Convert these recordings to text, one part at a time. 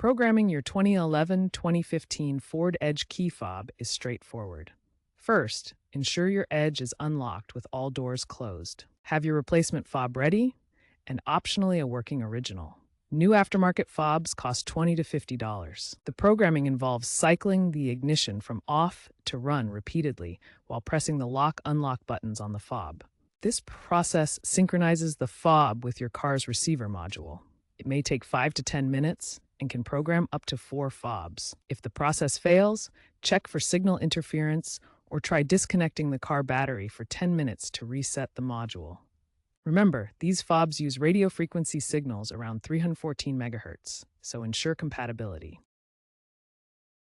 Programming your 2011-2015 Ford Edge key fob is straightforward. First, ensure your Edge is unlocked with all doors closed. Have your replacement fob ready, and optionally a working original. New aftermarket fobs cost $20 to $50. The programming involves cycling the ignition from off to run repeatedly while pressing the lock-unlock buttons on the fob. This process synchronizes the fob with your car's receiver module. It may take 5 to 10 minutes and can program up to 4 fobs. If the process fails, check for signal interference or try disconnecting the car battery for 10 minutes to reset the module. Remember, these fobs use radio frequency signals around 314 MHz, so ensure compatibility.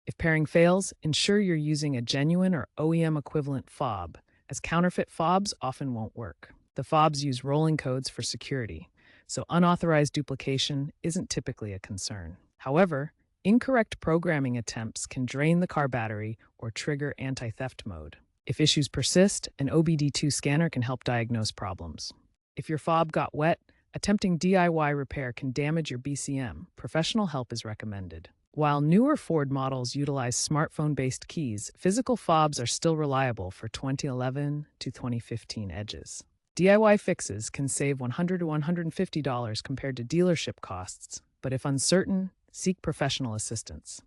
If pairing fails, ensure you're using a genuine or OEM equivalent fob, as counterfeit fobs often won't work. The fobs use rolling codes for security, so unauthorized duplication isn't typically a concern. However, incorrect programming attempts can drain the car battery or trigger anti-theft mode. If issues persist, an OBD2 scanner can help diagnose problems. If your fob got wet, attempting DIY repair can damage your BCM. Professional help is recommended. While newer Ford models utilize smartphone-based keys, physical fobs are still reliable for 2011 to 2015 Edges. DIY fixes can save $100 to $150 compared to dealership costs, but if uncertain, seek professional assistance.